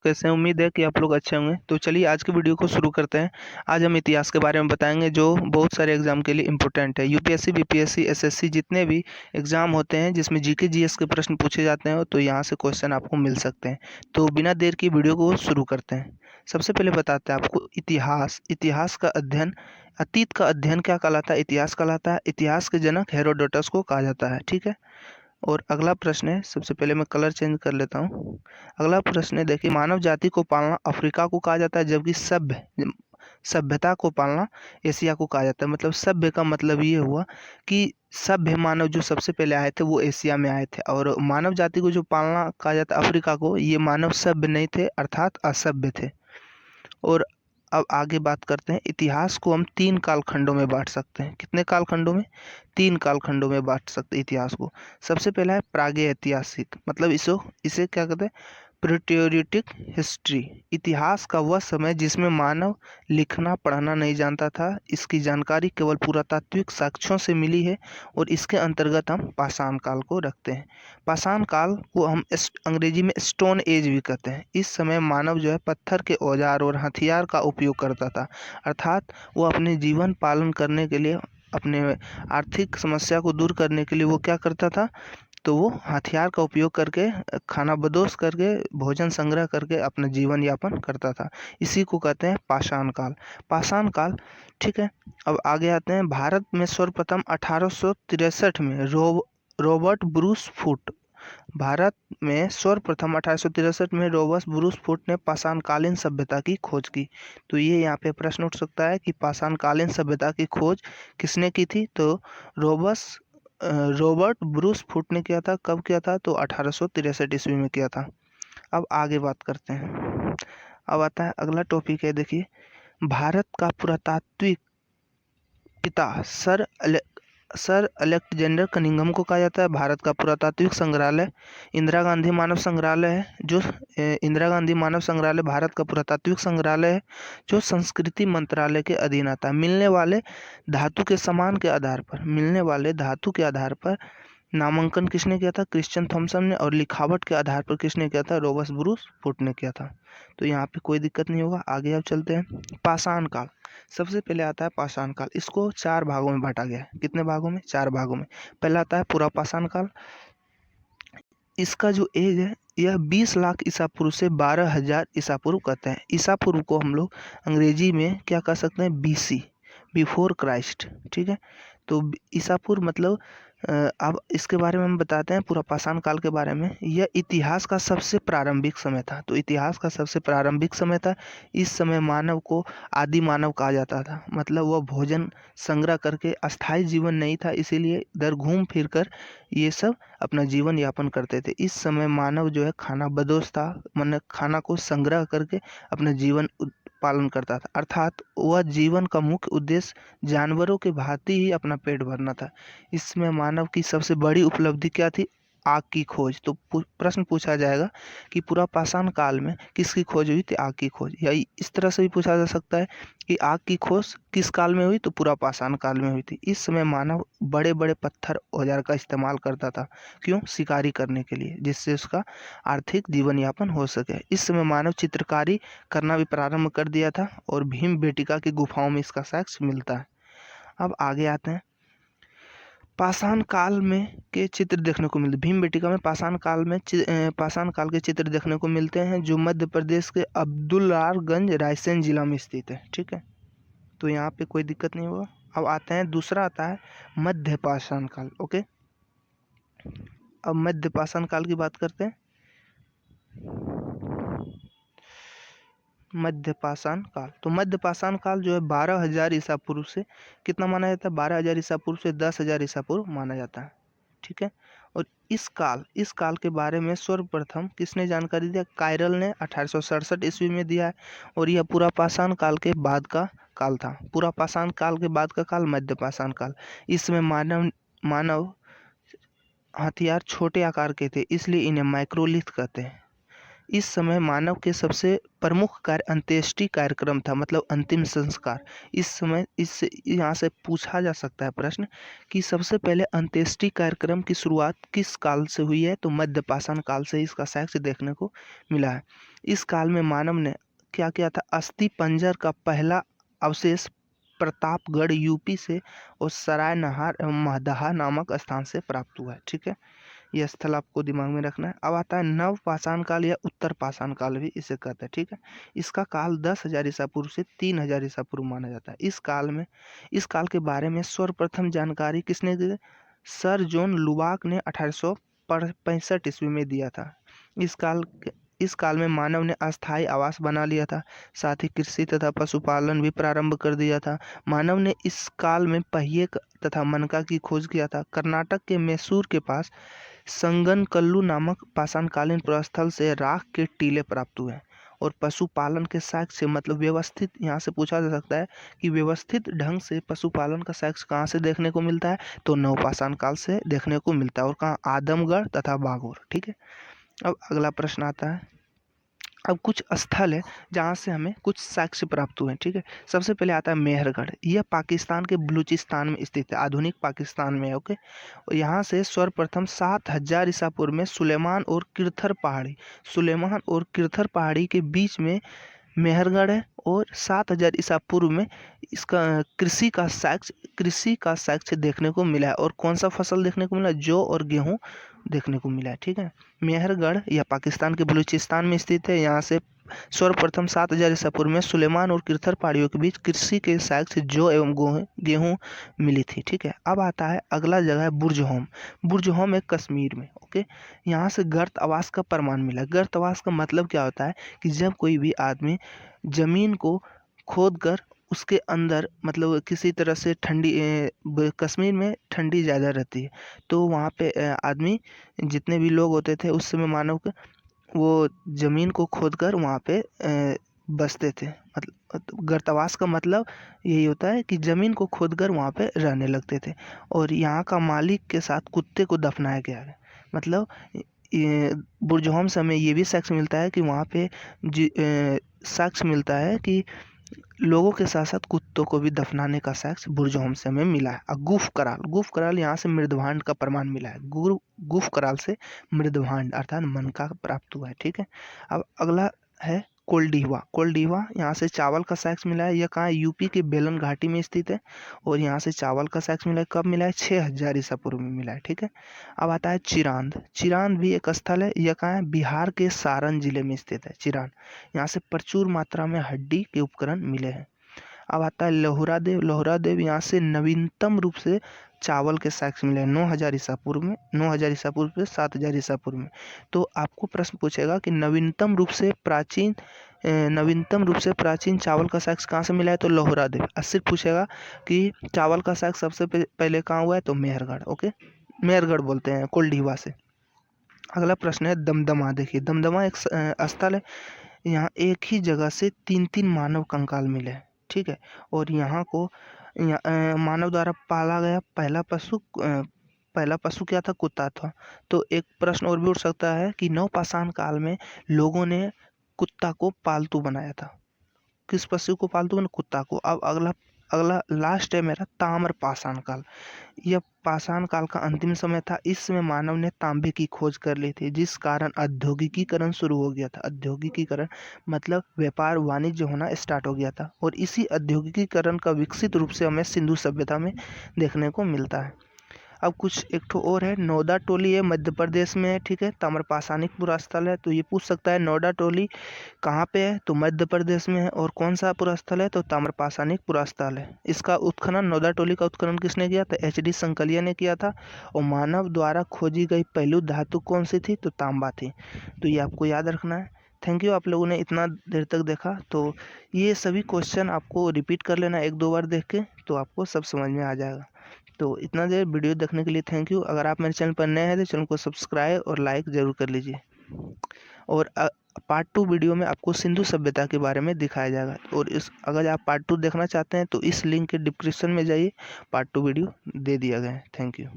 कैसे हैं? उम्मीद है कि आप लोग अच्छे होंगे। तो चलिए आज की वीडियो को शुरू करते हैं। आज हम इतिहास के बारे में बताएंगे जो बहुत सारे एग्जाम के लिए इम्पोर्टेंट है। यूपीएससी, बीपीएससी, एसएससी जितने भी एग्जाम होते हैं जिसमें जीके जीएस के प्रश्न पूछे जाते हैं तो यहाँ से क्वेश्चन आपको मिल सकते हैं। तो बिना देर की वीडियो को शुरू करते हैं। सबसे पहले बताते हैं आपको इतिहास। इतिहास का अध्ययन, अतीत का अध्ययन क्या कहलाता है? इतिहास कहलाता है। इतिहास के जनक हेरोडोटस को कहा जाता है। ठीक है। और अगला प्रश्न है, सबसे पहले मैं कलर चेंज कर लेता हूँ। अगला प्रश्न है, देखिए, मानव जाति को पालना अफ्रीका को कहा जाता है, जबकि सभ्यता को पालना एशिया को कहा जाता है। मतलब सभ्य का मतलब ये हुआ कि सभ्य मानव जो सबसे पहले आए थे वो एशिया में आए थे, और मानव जाति को जो पालना कहा जाता है अफ्रीका को, ये मानव सभ्य नहीं थे, अर्थात असभ्य थे। और अब आगे बात करते हैं। इतिहास को हम 3 कालखंडों में बांट सकते हैं। कितने कालखंडों में? 3 कालखंडों में बांट सकते हैं इतिहास को। सबसे पहला है प्रागैतिहासिक, मतलब इसे क्या कहते हैं? प्रीटेरिटिक हिस्ट्री। इतिहास का वह समय जिसमें मानव लिखना पढ़ना नहीं जानता था। इसकी जानकारी केवल पुरातात्विक साक्ष्यों से मिली है, और इसके अंतर्गत हम पाषाण काल को रखते हैं। पाषाण काल को हम अंग्रेजी में स्टोन एज भी कहते हैं। इस समय मानव जो है पत्थर के औजार और हथियार का उपयोग करता था, अर्थात वो अपने जीवन पालन करने के लिए, अपने आर्थिक समस्या को दूर करने के लिए वो क्या करता था? तो वो हथियार का उपयोग करके, खाना बदोश करके, भोजन संग्रह करके अपना जीवन यापन करता था। इसी को कहते हैं पाषाण काल। पाषाण काल, ठीक है। अब आगे आते हैं। भारत में सर्वप्रथम 1863 में रॉबर्ट ब्रूस फुट, भारत में सर्वप्रथम 1863 में रॉबर्ट ब्रूस फुट ने पाषाणकालीन सभ्यता की खोज की। तो ये यहाँ पे प्रश्न उठ सकता है कि पाषाणकालीन सभ्यता की खोज किसने की थी? तो रॉबर्ट ब्रूस फुट ने किया था। कब किया था? तो 1863 ईस्वी में किया था। अब आगे बात करते हैं। अब आता है अगला टॉपिक है, देखिए, भारत का पुरातात्विक पिता सर अलेक्जेंडर कनिंघम को कहा जाता है। भारत का पुरातात्विक संग्रहालय इंदिरा गांधी मानव संग्रहालय है, जो इंदिरा गांधी मानव संग्रहालय भारत का पुरातात्विक संग्रहालय है, जो संस्कृति मंत्रालय के अधीन आता है। मिलने वाले धातु के आधार पर नामांकन किसने किया था? क्रिश्चियन थॉमसन ने। और लिखावट के आधार पर किसने किया था? रॉबर्ट ब्रूस फुट ने किया था। तो यहाँ पे कोई दिक्कत नहीं होगा। आगे अब चलते हैं। पाषाण काल, सबसे पहले आता है पाषाण काल। इसको 4 भागों में बांटा गया है। कितने भागों में? 4 भागों में। पहला आता है पूरा पाषाण काल। इसका जो एज है यह 20 लाख ईसा पूर्व से 12,000 ईसा पूर्व कहते हैं। ईसा पूर्व को हम लोग अंग्रेजी में क्या कह सकते हैं? BC, before Christ. ठीक है। तो ईसा पूर्व मतलब अब इसके बारे में हम बताते हैं। पूरा पाषाण काल के बारे में, यह इतिहास का सबसे प्रारंभिक समय था। तो इतिहास का सबसे प्रारंभिक समय था। इस समय मानव को आदि मानव कहा जाता था। मतलब वह भोजन संग्रह करके, अस्थायी जीवन नहीं था, इसीलिए इधर घूम फिर कर ये सब अपना जीवन यापन करते थे। इस समय मानव जो है खाना बदोश था, मतलब खाना को संग्रह करके अपना जीवन पालन करता था, अर्थात वह जीवन का मुख्य उद्देश्य जानवरों के भांति ही अपना पेट भरना था। इसमें मानव की सबसे बड़ी उपलब्धि क्या थी? आग की खोज। तो प्रश्न पूछा जाएगा कि पूरा पाषाण काल में किसकी खोज हुई थी? आग की खोज। या इस तरह से भी पूछा जा सकता है कि आग की खोज किस काल में हुई? तो पूरा पाषाण काल में हुई थी। इस समय मानव बड़े बड़े पत्थर औजार का इस्तेमाल करता था। क्यों? शिकारी करने के लिए, जिससे उसका आर्थिक जीवन यापन हो सके। इस समय मानव चित्रकारी करना भी प्रारंभ कर दिया था, और भीमबेटका की गुफाओं में इसका साक्ष्य मिलता है। अब आगे आते हैं। पाषाण काल में के चित्र देखने को मिलते, भीमबेटका में पाषाण काल के चित्र देखने को मिलते हैं, जो मध्य प्रदेश के अब्दुललारगंज रायसेन जिला में स्थित है। ठीक है। तो यहाँ पे कोई दिक्कत नहीं होगा। अब आते हैं, दूसरा आता है मध्य पाषाण काल। ओके। अब मध्य पाषाण काल की बात करते हैं। मध्य पाषाण काल, तो मध्य पाषाण काल जो है 12,000 ईसा पूर्व से कितना माना जाता है? 12,000 ईसा पूर्व से 10,000 ईसा पूर्व माना जाता है। ठीक है। और इस काल के बारे में सर्वप्रथम किसने जानकारी दिया? कायरल ने 1867 ईस्वी में दिया है। और यह पूरा पाषाण काल के बाद का काल था। पूरा पाषाण काल के बाद का काल मध्य पाषाण काल। इसमें मानव हथियार छोटे आकार के थे, इसलिए इन्हें माइक्रोलिथ कहते हैं। इस समय मानव के सबसे प्रमुख कार्य अंत्येष्टि कार्यक्रम था, मतलब अंतिम संस्कार। इस समय इस यहाँ से पूछा जा सकता है प्रश्न कि सबसे पहले अंत्येष्टि कार्यक्रम की शुरुआत किस काल से हुई है, तो मध्य पाषाण काल से इसका साक्ष्य देखने को मिला है। इस काल में मानव ने क्या किया था, अस्थि पंजर का पहला अवशेष प्रतापगढ़ यूपी से और सराय नहार महदहा नामक स्थान से प्राप्त हुआ है। ठीक है, यह स्थल आपको दिमाग में रखना है। अब आता है नव पाषाण काल या उत्तर पाषाण काल भी इसे कहते हैं। ठीक है, इसका काल 10,000 ईसा पूर्व से 3,000 ईसा पूर्व माना जाता है। इस काल के बारे में सर्वप्रथम जानकारी किसने दी? सर जॉन लुबाक ने 1865 ईस्वी में दिया था। इस काल में मानव ने अस्थायी आवास बना लिया था, साथ ही कृषि तथा पशुपालन भी प्रारंभ कर दिया था। मानव ने इस काल में पहिए तथा मनका की खोज किया था। कर्नाटक के मैसूर के पास संगनकल्लू नामक पाषाणकालीन प्रस्थल से राख के टीले प्राप्त हुए और पशुपालन के साक्ष्य, मतलब व्यवस्थित, यहाँ से पूछा जा सकता है कि व्यवस्थित ढंग से पशुपालन का साक्ष्य कहाँ से देखने को मिलता है, तो नवपाषाण काल से देखने को मिलता है। और कहाँ? आदमगढ़ तथा बागोर। ठीक है, अब अगला प्रश्न आता है। अब कुछ स्थल है जहाँ से हमें कुछ साक्ष्य प्राप्त हुए हैं। ठीक है, सबसे पहले आता है मेहरगढ़। यह पाकिस्तान के बलूचिस्तान में स्थित है, आधुनिक पाकिस्तान में है। ओके, और यहाँ से सर्वप्रथम 7,000 ईसा पूर्व में सुलेमान और किरथर पहाड़ी के बीच में मेहरगढ़ है, और 7,000 ईसा पूर्व में इसका कृषि का साक्ष्य देखने को मिला है। और कौन सा फसल देखने को मिला? जौ और गेहूं देखने को मिला है। ठीक है, मेहरगढ़ यह पाकिस्तान के बलूचिस्तान में स्थित है। यहाँ से सर्वप्रथम 7,000 ईसा पूर्व में सुलेमान और किरथर पहाड़ियों के बीच कृषि के साक्ष्य जौ एवं गेहूं मिली थी। ठीक है, अब आता है अगला जगह है बुर्जहोम। बुर्जहोम है कश्मीर में। ओके, यहाँ से गर्त आवास का प्रमाण मिला। गर्त आवास का मतलब क्या होता है कि जब कोई भी आदमी जमीन को खोद कर उसके अंदर, मतलब किसी तरह से कश्मीर में ठंडी ज़्यादा रहती है, तो वहाँ पे आदमी, जितने भी लोग होते थे उस समय मानव के, वो जमीन को खोद कर वहाँ पे बसते थे। मतलब गर्तावास का मतलब यही होता है कि जमीन को खोद कर वहाँ पे रहने लगते थे। और यहाँ का मालिक के साथ कुत्ते को दफनाया गया है। मतलब बुर्जहोम से हमें ये भी साक्ष्य मिलता है कि वहाँ पे साक्ष्य मिलता है कि लोगों के साथ साथ कुत्तों को भी दफनाने का साक्ष्य बुर्जहोम से हमें मिला है। और गुफ कराल यहाँ से मृदभांड का प्रमाण मिला है। गुफ कराल से मृदभांड अर्थात मन का प्राप्त हुआ है। ठीक है, अब अगला है कोल्डीवा यहाँ से चावल का साक्ष्य मिला है। यह कहाँ है? यूपी के बेलन घाटी में स्थित है, और यहाँ से चावल का साक्ष्य मिला है। कब मिला है? 6,000 ईसा पूर्व में मिला है। ठीक है, अब आता है चिरांद भी एक स्थल है। यह कहाँ है? बिहार के सारण जिले में स्थित है चिरांद। यहाँ से प्रचुर मात्रा में हड्डी के उपकरण मिले हैं। अब आता है लोहरा देव यहाँ से नवीनतम रूप से चावल के साक्ष्य मिले 9,000 ईसा पूर्व में, 9,000 ईसा पूर्व से 7,000 ईसा पूर्व में। तो आपको प्रश्न पूछेगा कि नवीनतम रूप से प्राचीन चावल का साक्ष्य कहाँ से मिला है, तो लोहरा देव। सिर्फ पूछेगा कि चावल का साक्ष्य सबसे पहले कहाँ हुआ है, तो मेहरगढ़। ओके, मेहरगढ़ बोलते हैं कोल्डीवा से। अगला प्रश्न है दमदमा। देखिए, दमदमा एक स्थल है। यहाँ एक ही जगह से 3 मानव कंकाल मिले हैं। ठीक है, और यहाँ को मानव द्वारा पाला गया पहला पशु क्या था? कुत्ता था। तो एक प्रश्न और भी उठ सकता है कि नवपाषाण काल में लोगों ने कुत्ता को पालतू बनाया था। किस पशु को पालतू बनाया? कुत्ता को। अब अगला लास्ट है मेरा ताम्र पाषाण काल। यह पाषाण काल का अंतिम समय था। इस समय मानव ने तांबे की खोज कर ली थी, जिस कारण औद्योगिकीकरण शुरू हो गया था। औद्योगिकीकरण मतलब व्यापार वाणिज्य होना स्टार्ट हो गया था, और इसी औद्योगिकीकरण का विकसित रूप से हमें सिंधु सभ्यता में देखने को मिलता है। अब कुछ एक ठो और है, नौदा टोली है, मध्य प्रदेश में है। ठीक है, ताम्रपाषाणिक पुरास्थल है। तो ये पूछ सकता है नौदा टोली कहाँ पे है, तो मध्य प्रदेश में है। और कौन सा पुरास्थल है, तो ताम्रपाषाणिक पुरास्थल है। इसका उत्खनन, नौदा टोली का उत्खनन किसने किया था? HD संकलिया ने किया था। और मानव द्वारा खोजी गई पहली धातु कौन सी थी, तो तांबा थी। तो ये आपको याद रखना है। थैंक यू, आप लोगों ने इतना देर तक देखा। तो ये सभी क्वेश्चन आपको रिपीट कर लेना 1-2 बार देख के, तो आपको सब समझ में आ जाएगा। तो इतना देर वीडियो देखने के लिए थैंक यू। अगर आप मेरे चैनल पर नए हैं तो चैनल को सब्सक्राइब और लाइक ज़रूर कर लीजिए। और पार्ट 2 वीडियो में आपको सिंधु सभ्यता के बारे में दिखाया जाएगा। और अगर आप पार्ट 2 देखना चाहते हैं तो इस लिंक के डिस्क्रिप्शन में जाइए, पार्ट 2 वीडियो दे दिया गया है। Thank you.